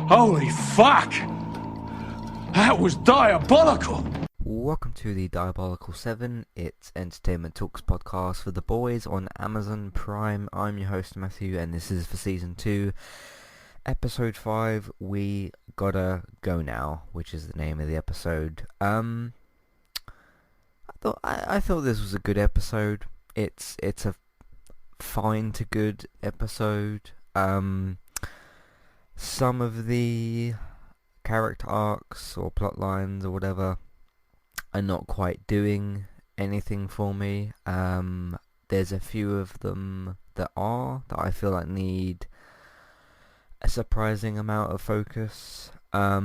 Holy fuck! That was diabolical! Welcome to the Diabolical 7, it's Entertainment Talks podcast for the boys on Amazon Prime. I'm your host Matthew and this is for Season 2, Episode 5, We Gotta Go Now, which is the name of the episode. I thought this was a good episode. It's a fine to good episode. Some of the character arcs or plot lines or whatever are not quite doing anything for me. There's a few of them that I feel like need a surprising amount of focus. I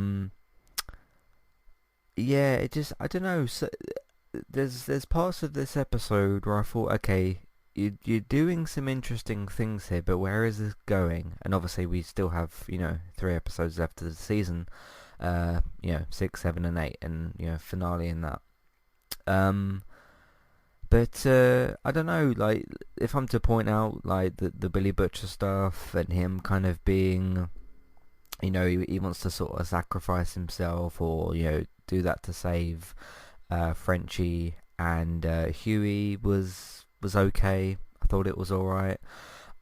don't know. So there's parts of this episode where I thought, okay, you're doing some interesting things here, but where is this going? And obviously we still have 3 episodes left of the season. 6, 7 and 8 and finale in that. But I don't know, like, if I'm to point out like the Billy Butcher stuff and him kind of being, he wants to sort of sacrifice himself or do that to save Frenchie, and Huey was okay. I thought it was alright.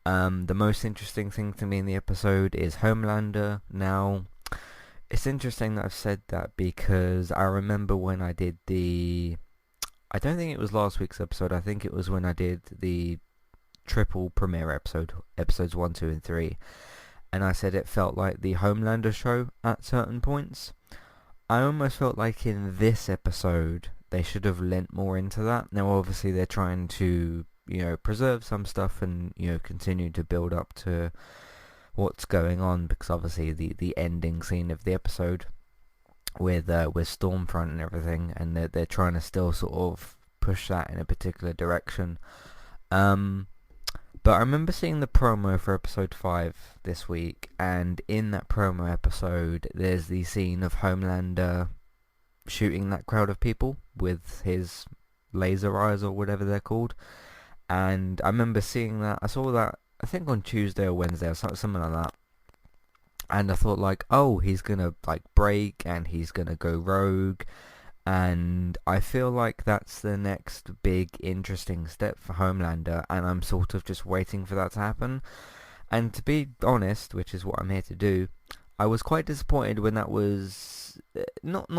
The most interesting thing to me in the episode is Homelander. Now, it's interesting that I've said that because I remember when I did I don't think it was last week's episode, I think it was when I did the triple premiere episodes 1, 2 and 3, and I said it felt like the Homelander show at certain points. I almost felt like in this episode they should have lent more into that. Now obviously they're trying to preserve some stuff and continue to build up to what's going on, because obviously the ending scene of the episode with Stormfront and everything, and they're trying to still sort of push that in a particular direction. But I remember seeing the promo for episode 5 this week, and in that promo episode there's the scene of Homelander shooting that crowd of people with his laser eyes or whatever they're called. And I remember seeing that. I saw that I think on Tuesday or Wednesday or something like that. And I thought like, oh, he's gonna like break and he's gonna go rogue. And I feel like that's the next big interesting step for Homelander, and I'm sort of just waiting for that to happen. And to be honest, which is what I'm here to do, I was quite disappointed when that was not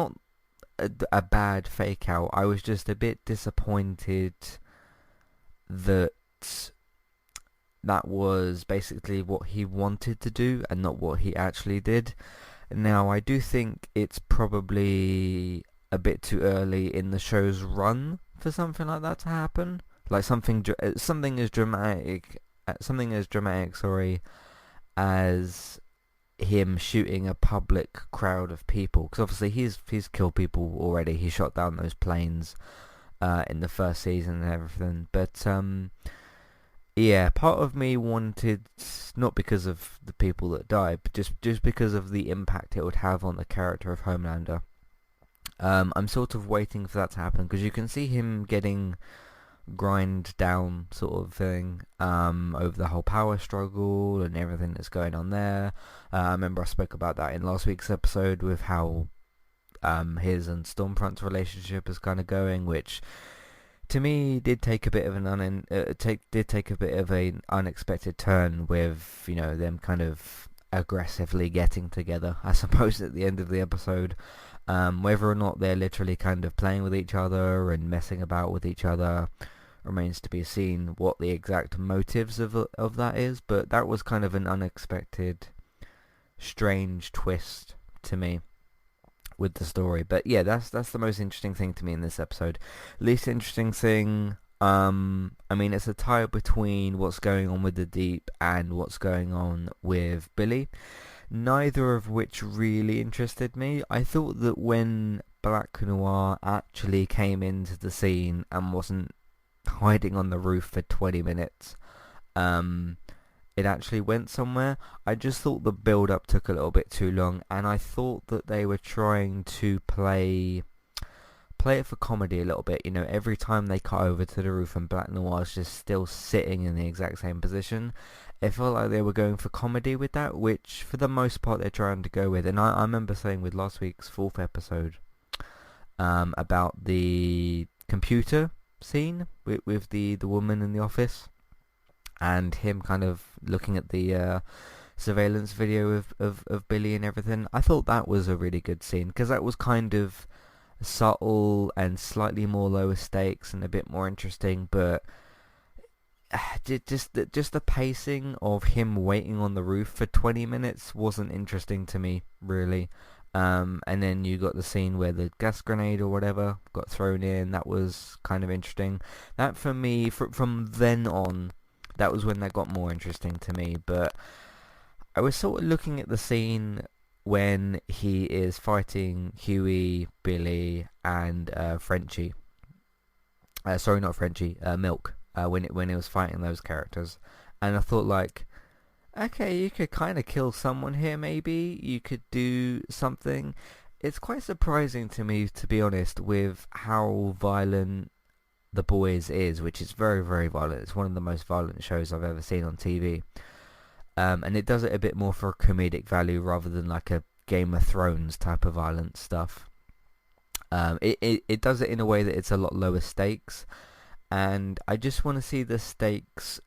a bad fake out. I was just a bit disappointed that was basically what he wanted to do and not what he actually did. Now, I do think it's probably a bit too early in the show's run for something like that to happen. Like something as dramatic, as him shooting a public crowd of people. Because obviously he's killed people already. He shot down those planes in the first season and everything. But yeah, part of me wanted, not because of the people that died, but just because of the impact it would have on the character of Homelander. I'm sort of waiting for that to happen, because you can see him getting grind down sort of thing over the whole power struggle and everything that's going on there. I remember I spoke about that in last week's episode with how his and Stormfront's relationship is kind of going, which to me did take a bit of an unexpected turn with them kind of aggressively getting together, I suppose, at the end of the episode. Whether or not they're literally kind of playing with each other and messing about with each other remains to be seen, what the exact motives of that is, but that was kind of an unexpected, strange twist to me with the story. But yeah, that's the most interesting thing to me in this episode. Least interesting thing, I mean, it's a tie between what's going on with the Deep and what's going on with Billy, neither of which really interested me. I thought that when Black Noir actually came into the scene and wasn't hiding on the roof for 20 minutes, it actually went somewhere. I just thought the build-up took a little bit too long, and I thought that they were trying to play play it for comedy a little bit. You know, every time they cut over to the roof and Black Noir's just still sitting in the exact same position, it felt like they were going for comedy with that, which for the most part they're trying to go with. And I remember saying with last week's 4th episode about the computer scene with the woman in the office and him kind of looking at the surveillance video of Billy and everything. I thought that was a really good scene because that was kind of subtle and slightly more lower stakes and a bit more interesting, but just the pacing of him waiting on the roof for 20 minutes wasn't interesting to me, really. And then you got the scene where the gas grenade or whatever got thrown in. That was kind of interesting. That for me, from then on, that was when that got more interesting to me. But I was sort of looking at the scene when he is fighting Huey, Billy, and Frenchie. Sorry, not Frenchie, Milk. When he was fighting those characters, and I thought, like, okay, you could kind of kill someone here, maybe you could do something. It's quite surprising to me, to be honest, with how violent The Boys is, which is very, very violent. It's one of the most violent shows I've ever seen on TV, and it does it a bit more for comedic value rather than like a Game of Thrones type of violent stuff. It does it in a way that it's a lot lower stakes. And I just want to see the stakes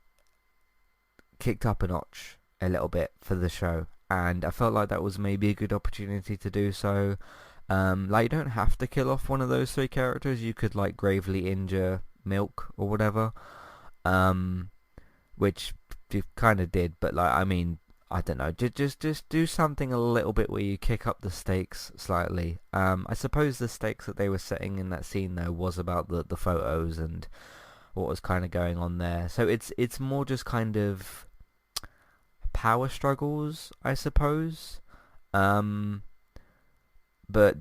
kicked up a notch a little bit for the show. And I felt like that was maybe a good opportunity to do so. Like, you don't have to kill off one of those 3 characters. You could, like, gravely injure Milk or whatever. Which you kind of did. But, like, I mean, I don't know. Just do something a little bit where you kick up the stakes slightly. I suppose the stakes that they were setting in that scene, though, was about the photos and what was kind of going on there. So it's more just kind of power struggles, I suppose. But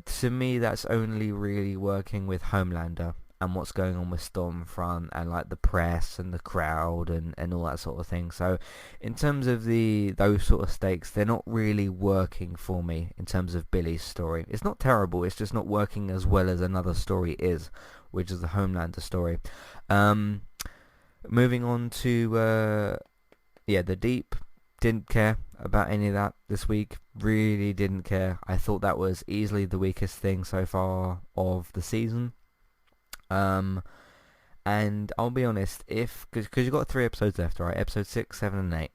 to me, that's only really working with Homelander and what's going on with Stormfront and like the press and the crowd and all that sort of thing. So in terms of those sort of stakes, they're not really working for me in terms of Billy's story. It's not terrible, it's just not working as well as another story is, which is the Homelander story. Moving on to The Deep. Didn't care about any of that this week. Really didn't care. I thought that was easily the weakest thing so far of the season. And I'll be honest, because you've got 3 episodes left, right? Episode 6, 7, and 8.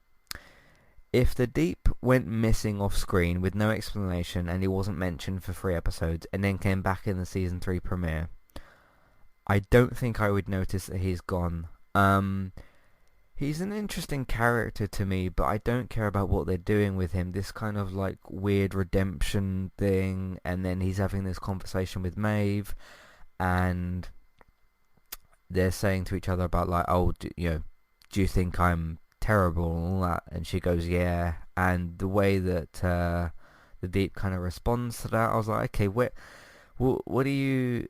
If The Deep went missing off screen with no explanation and he wasn't mentioned for 3 episodes and then came back in the season 3 premiere, I don't think I would notice that he's gone. He's an interesting character to me, but I don't care about what they're doing with him. This kind of like weird redemption thing, and then he's having this conversation with Maeve, and they're saying to each other about like, oh, do you think I'm terrible and all that? And she goes, yeah. And the way that The Deep kind of responds to that, I was like, okay, what are you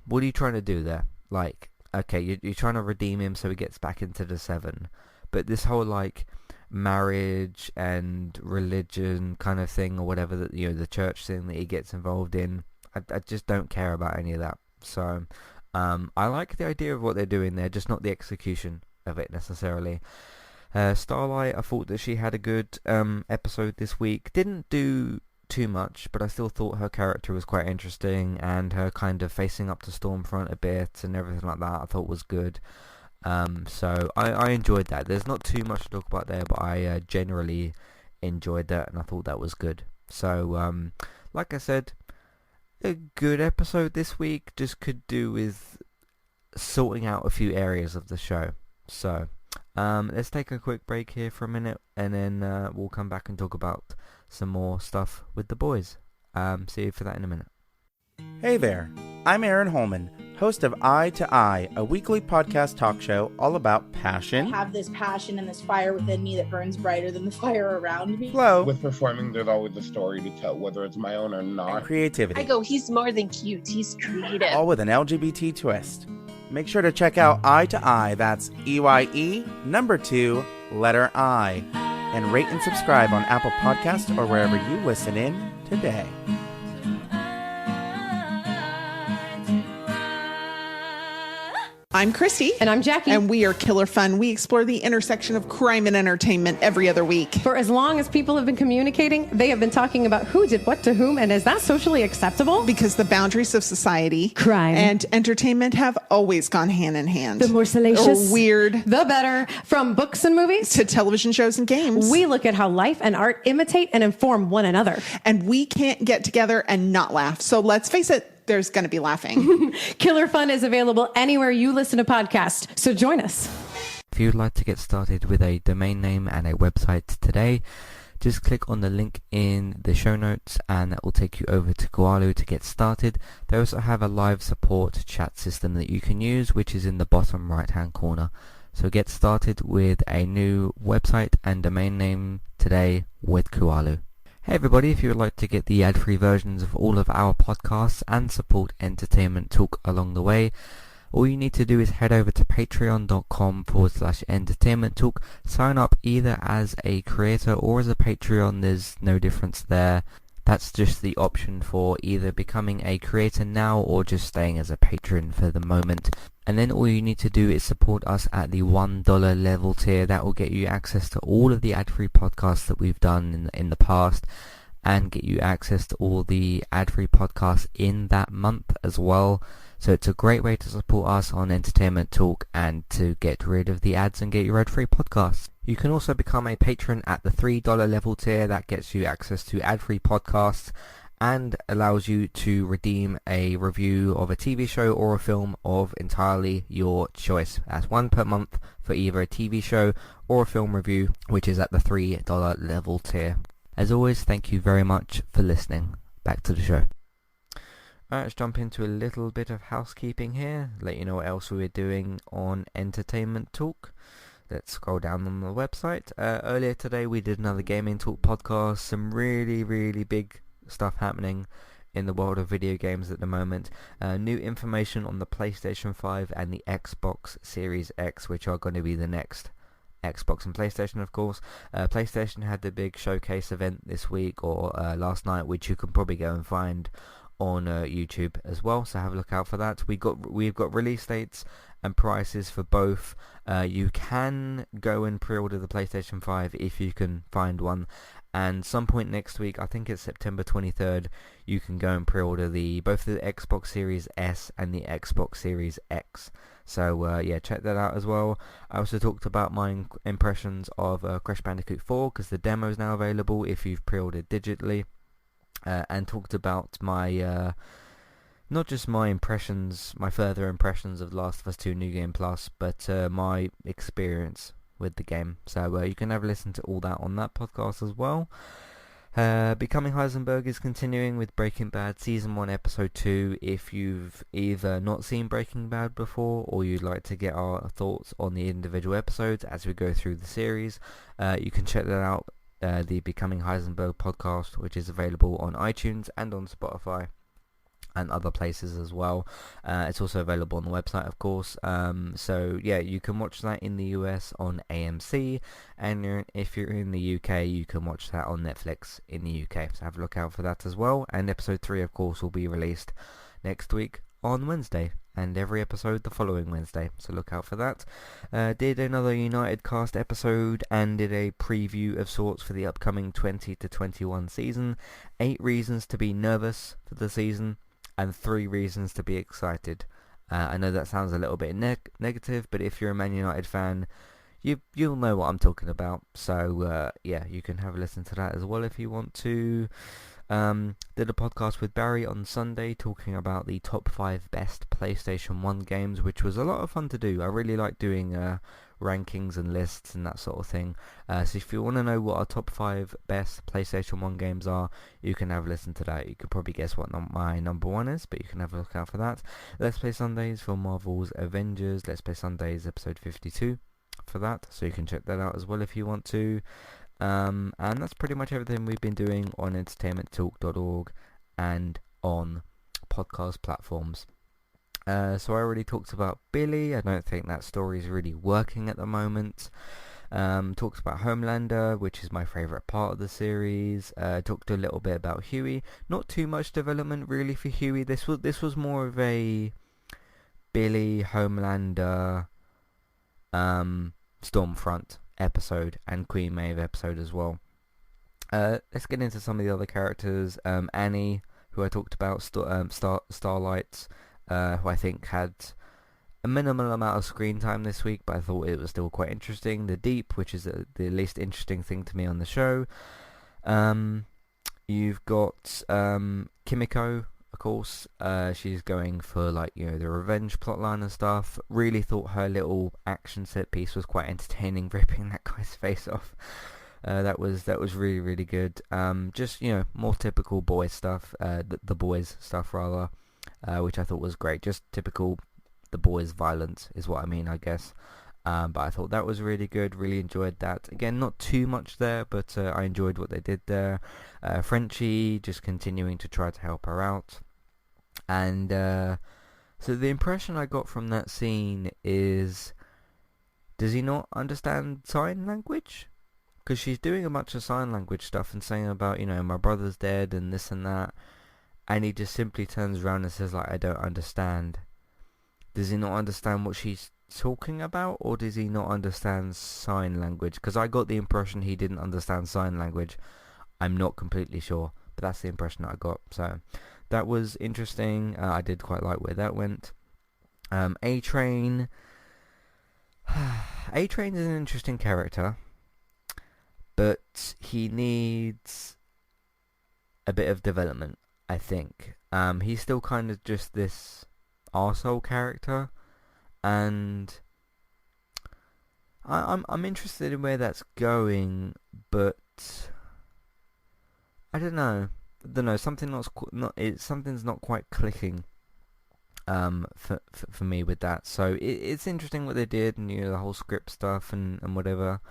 trying to do there? Like, okay, you're trying to redeem him so he gets back into the 7, but this whole like marriage and religion kind of thing or whatever, that the church thing that he gets involved in, I just don't care about any of that. So I like the idea of what they're doing there, just not the execution of it necessarily. Starlight, I thought that she had a good episode this week. Didn't do too much, but I still thought her character was quite interesting, and her kind of facing up to Stormfront a bit and everything like that I thought was good. So I enjoyed that. There's not too much to talk about there, but I generally enjoyed that, and I thought that was good. So like I said, a good episode this week, just could do with sorting out a few areas of the show. So let's take a quick break here for a minute, and then we'll come back and talk about some more stuff with the boys. See you for that in a minute. Hey there, I'm Aaron Holman, host of Eye to Eye, a weekly podcast talk show all about passion. I have this passion and this fire within me that burns brighter than the fire around me. Flow. With performing, there's always a story to tell, whether it's my own or not. And creativity. I go, he's more than cute, he's creative. All with an LGBT twist. Make sure to check out Eye to Eye, that's EYE, number 2, letter I. And rate and subscribe on Apple Podcasts or wherever you listen in today. I'm Christy. And I'm Jackie. And we are Killer Fun. We explore the intersection of crime and entertainment every other week. For as long as people have been communicating, they have been talking about who did what to whom, and is that socially acceptable? Because the boundaries of society, crime, and entertainment have always gone hand in hand. The more salacious, or weird, the better. From books and movies to television shows and games, we look at how life and art imitate and inform one another. And we can't get together and not laugh. So let's face it, there's going to be laughing. Killer Fun is available anywhere you listen to podcasts, so join us. If you'd like to get started with a domain name and a website today, just click on the link in the show notes and that will take you over to Koalu to get started. They also have a live support chat system that you can use, which is in the bottom right hand corner. So get started with a new website and domain name today with Koalu. Hey everybody, if you would like to get the ad-free versions of all of our podcasts and support Entertainment Talk along the way, all you need to do is head over to patreon.com/entertainment talk. Sign up either as a creator or as a Patreon. There's no difference there. That's just the option for either becoming a creator now or just staying as a patron for the moment. And then all you need to do is support us at the $1 level tier. That will get you access to all of the ad-free podcasts that we've done in the past, and get you access to all the ad-free podcasts in that month as well. So it's a great way to support us on Entertainment Talk and to get rid of the ads and get your ad-free podcasts. You can also become a patron at the $3 level tier. That gets you access to ad-free podcasts and allows you to redeem a review of a TV show or a film of entirely your choice. That's one per month for either a TV show or a film review, which is at the $3 level tier. As always, thank you very much for listening. Back to the show. Alright, let's jump into a little bit of housekeeping here. Let you know what else we're doing on Entertainment Talk. Let's scroll down on the website. Earlier today we did another Gaming Talk podcast. Some really big stuff happening in the world of video games at the moment. New information on the PlayStation 5 and the Xbox Series X, which are going to be the next Xbox and PlayStation, of course. PlayStation had the big showcase event this week or last night, which you can probably go and find on YouTube as well, so have a look out for that. We've got release dates and prices for both. You can go and pre-order the PlayStation 5 if you can find one, and some point next week, I think it's September 23rd, you can go and pre-order both the Xbox Series S and the Xbox Series X. So yeah, check that out as well. I also talked about my impressions of Crash Bandicoot 4, because the demo is now available if you've pre-ordered digitally, and talked about my not just my impressions, my further impressions of Last of Us 2 New Game Plus, but my experience with the game. So you can have a listen to all that on that podcast as well. Becoming Heisenberg is continuing with Breaking Bad Season 1 Episode 2. If you've either not seen Breaking Bad before, or you'd like to get our thoughts on the individual episodes as we go through the series, you can check that out, the Becoming Heisenberg podcast, which is available on iTunes and on Spotify and other places as well. It's also available on the website, of course. So yeah, you can watch that in the US on AMC, and if you're in the UK, you can watch that on Netflix in the UK. So have a look out for that as well. And episode 3, of course, will be released next week on Wednesday, and every episode the following Wednesday, so look out for that. Did another United Cast episode and did a preview of sorts for the upcoming 20 to 21 season. 8 reasons to be nervous for the season and 3 reasons to be excited. I know that sounds a little bit negative, but if you're a Man United fan, you'll know what I'm talking about. So yeah, you can have a listen to that as well if you want to. Did a podcast with Barry on Sunday talking about the top 5 best PlayStation 1 games, which was a lot of fun to do. I really like doing rankings and lists and that sort of thing. So if you want to know what our top 5 best PlayStation 1 games are, you can have a listen to that. You could probably guess what my number 1 is, but you can have a look out for that. Let's Play Sundays for Marvel's Avengers. Let's Play Sundays episode 52 for that, so you can check that out as well if you want to. And that's pretty much everything we've been doing on entertainmenttalk.org and on podcast platforms. So I already talked about Billy. I don't think that story is really working at the moment. Talked about Homelander, which is my favourite part of the series. Talked a little bit about Huey. Not too much development really for Huey. This was more of a Billy, Homelander, Stormfront episode and Queen Maeve episode as well. Let's get into some of the other characters. Annie, who I talked about, Starlight, who I think had a minimal amount of screen time this week, but I thought it was still quite interesting. The Deep, which is the least interesting thing to me on the show. You've got Kimiko, of course. She's going for the revenge plotline and stuff. Really thought her little action set piece was quite entertaining, ripping that guy's face off. That was really, really good. Just more typical boy stuff. The boys stuff rather, which I thought was great. Just typical the boys violence is what I mean, I guess. But I thought that was really good. Really enjoyed that. Again, not too much there, but I enjoyed what they did there. Frenchie just continuing to try to help her out. And so the impression I got from that scene is, does he not understand sign language? Because she's doing a bunch of sign language stuff and saying about, my brother's dead and this and that. And he just simply turns around and says, I don't understand. Does he not understand what she's talking about, or does he not understand sign language? Because I got the impression he didn't understand sign language. I'm not completely sure, but that's the impression that I got. So that was interesting. I did quite like where that went. A-Train. A-Train is an interesting character, but he needs a bit of development, I think. He's still kind of just this arsehole character, and I'm interested in where that's going, but I don't know. Something's not quite clicking for me with that. So it's interesting what they did, and the whole script stuff and whatever.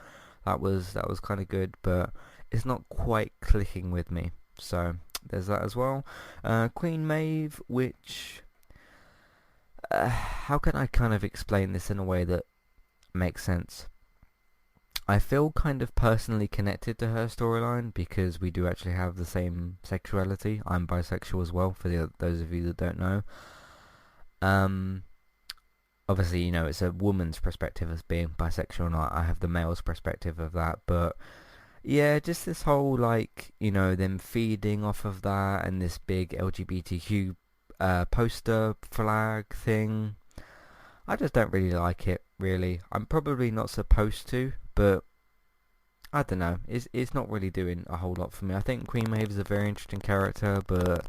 That was kind of good, but it's not quite clicking with me. So there's that as well. Queen Maeve, which how can I kind of explain this in a way that makes sense? I feel kind of personally connected to her storyline because we do actually have the same sexuality. I'm bisexual as well, for those of you that don't know. Obviously, it's a woman's perspective as being bisexual, and I have the male's perspective of that. But yeah, just this whole them feeding off of that, and this big LGBTQ poster flag thing. I just don't really like it, really. I'm probably not supposed to, but I don't know. It's not really doing a whole lot for me. I think Queen Maeve is a very interesting character, but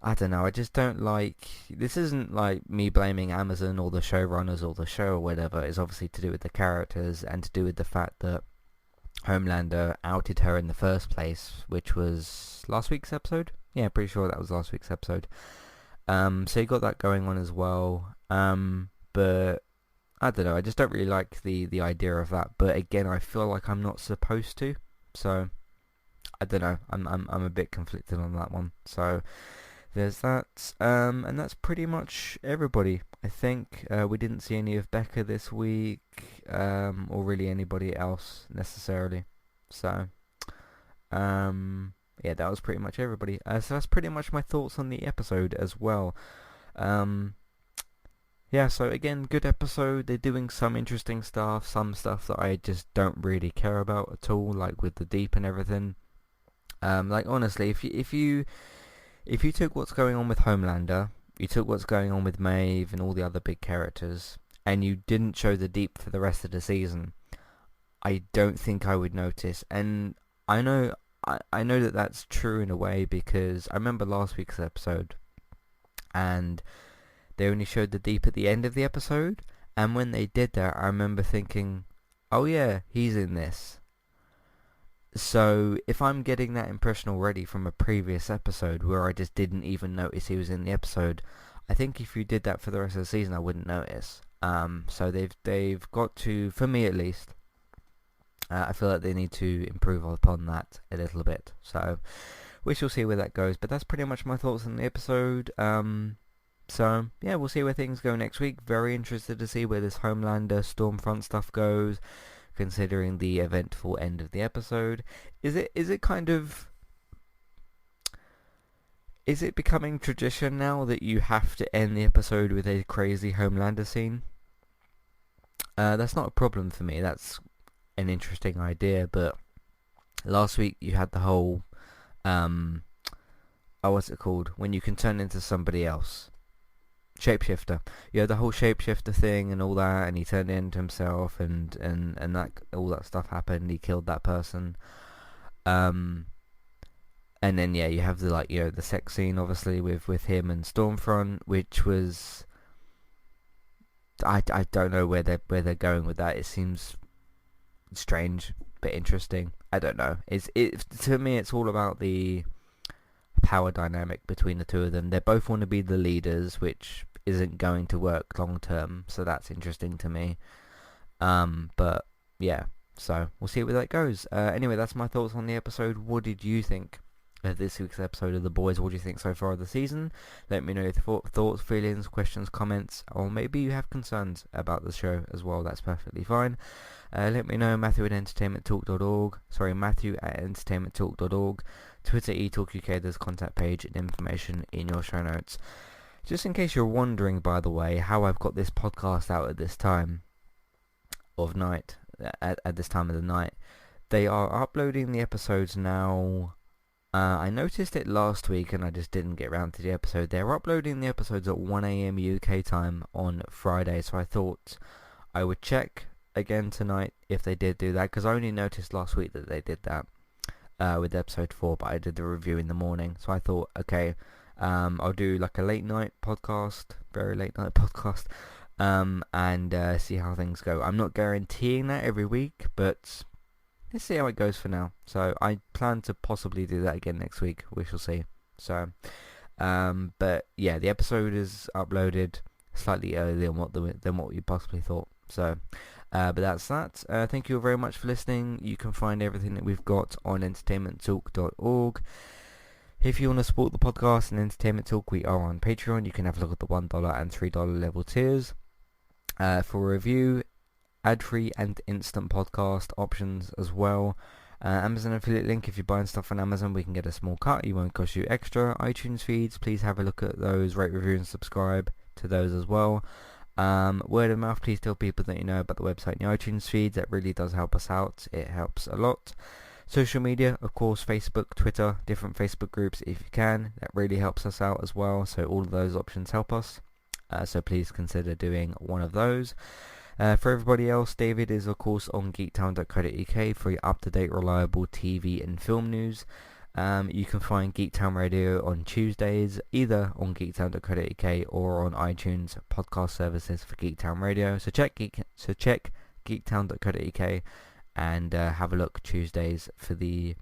I don't know. I just don't like... This isn't like me blaming Amazon or the showrunners or the show or whatever. It's obviously to do with the characters and to do with the fact that Homelander outed her in the first place, which was last week's episode. Yeah, pretty sure that was last week's episode. So you got that going on as well. But I don't know. I just don't really like the idea of that. But again, I feel like I'm not supposed to. So I don't know. I'm a bit conflicted on that one. So there's that. And that's pretty much everybody. I think we didn't see any of Becca this week, or really anybody else necessarily. So yeah, that was pretty much everybody. So that's pretty much my thoughts on the episode as well. Yeah, so again, good episode. They're doing some interesting stuff, some stuff that I just don't really care about at all, like with the Deep and everything. Honestly, if you took what's going on with Homelander, you took what's going on with Maeve and all the other big characters, and you didn't show the Deep for the rest of the season, I don't think I would notice. And I know that that's true in a way, because I remember last week's episode, and they only showed the Deep at the end of the episode, and when they did that, I remember thinking, oh yeah, he's in this. So if I'm getting that impression already from a previous episode where I just didn't even notice he was in the episode, I think if you did that for the rest of the season, I wouldn't notice. So they've got to, for me at least, I feel like they need to improve upon that a little bit. So we shall see where that goes. But that's pretty much my thoughts on the episode. So yeah, we'll see where things go next week. Very interested to see where this Homelander Stormfront stuff goes, considering the eventful end of the episode. Is it kind of... is it becoming tradition now that you have to end the episode with a crazy Homelander scene? That's not a problem for me. That's an interesting idea, but last week you had the whole, what's it called? When you can turn into somebody else. Shapeshifter. You had the whole shapeshifter thing and all that, and he turned into himself, and that all that stuff happened. He killed that person. And then you have the the sex scene, obviously, with him and Stormfront, which was, I don't know where they're going with that. It seems strange but interesting. I don't know. To me, it's all about the power dynamic between the two of them. They both want to be the leaders, which isn't going to work long term, so that's interesting to me. But yeah, so we'll see where that goes. Anyway, that's my thoughts on the episode. What did you think of this week's episode of The Boys? What do you think so far of the season? Let me know your thoughts, feelings, questions, comments, or maybe you have concerns about the show as well. That's perfectly fine. Let me know, Matthew at entertainmenttalk.org. Matthew at entertainmenttalk.org. Twitter, eTalkUK, there's contact page and information in your show notes. Just in case you're wondering, by the way, how I've got this podcast out at this time of night, at this time of the night, they are uploading the episodes now. I noticed it last week and I just didn't get around to the episode. They're uploading the episodes at 1 a.m. UK time on Friday, so I thought I would check again tonight if they did do that, because I only noticed last week that they did that with episode 4, but I did the review in the morning, so I thought, okay, I'll do like a late night podcast, very late night podcast, and see how things go. I'm not guaranteeing that every week, but let's see how it goes for now. So I plan to possibly do that again next week. We shall see. So, but yeah, the episode is uploaded slightly earlier than what you possibly thought. So, but that's that. Thank you all very much for listening. You can find everything that we've got on entertainmenttalk.org. If you want to support the podcast and Entertainment Talk, we are on Patreon. You can have a look at the $1 and $3 level tiers. For review, ad-free and instant podcast options as well. Amazon affiliate link. If you're buying stuff on Amazon, we can get a small cut. It won't cost you extra. iTunes feeds, please have a look at those. Rate, review and subscribe to those as well. Word of mouth, please tell people that you know about the website and the iTunes feeds. That really does help us out. It helps a lot. Social media, of course, Facebook, Twitter, different Facebook groups if you can. That really helps us out as well. So all of those options help us. So please consider doing one of those. For everybody else, David is of course on geektown.co.uk for your up-to-date, reliable TV and film news. You can find Geektown Radio on Tuesdays, either on geektown.co.uk or on iTunes podcast services for Geektown Radio. So check geektown.co.uk and have a look Tuesdays for the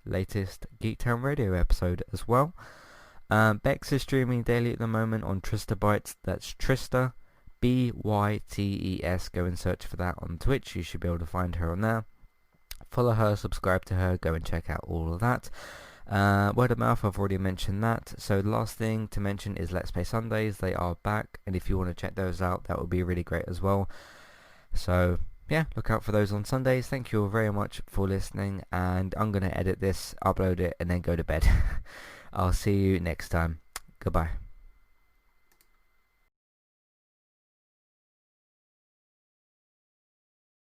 latest Geektown Radio episode as well. Bex is streaming daily at the moment on Trista Bytes. That's Trista, Bytes. Go and search for that on Twitch. You should be able to find her on there. Follow her, subscribe to her, go and check out all of that. Word of mouth, I've already mentioned that. So the last thing to mention is Let's Play Sundays. They are back, and if you want to check those out, that would be really great as well. So yeah, look out for those on Sundays. Thank you all very much for listening, and I'm going to edit this, upload it, and then go to bed. I'll see you next time. Goodbye.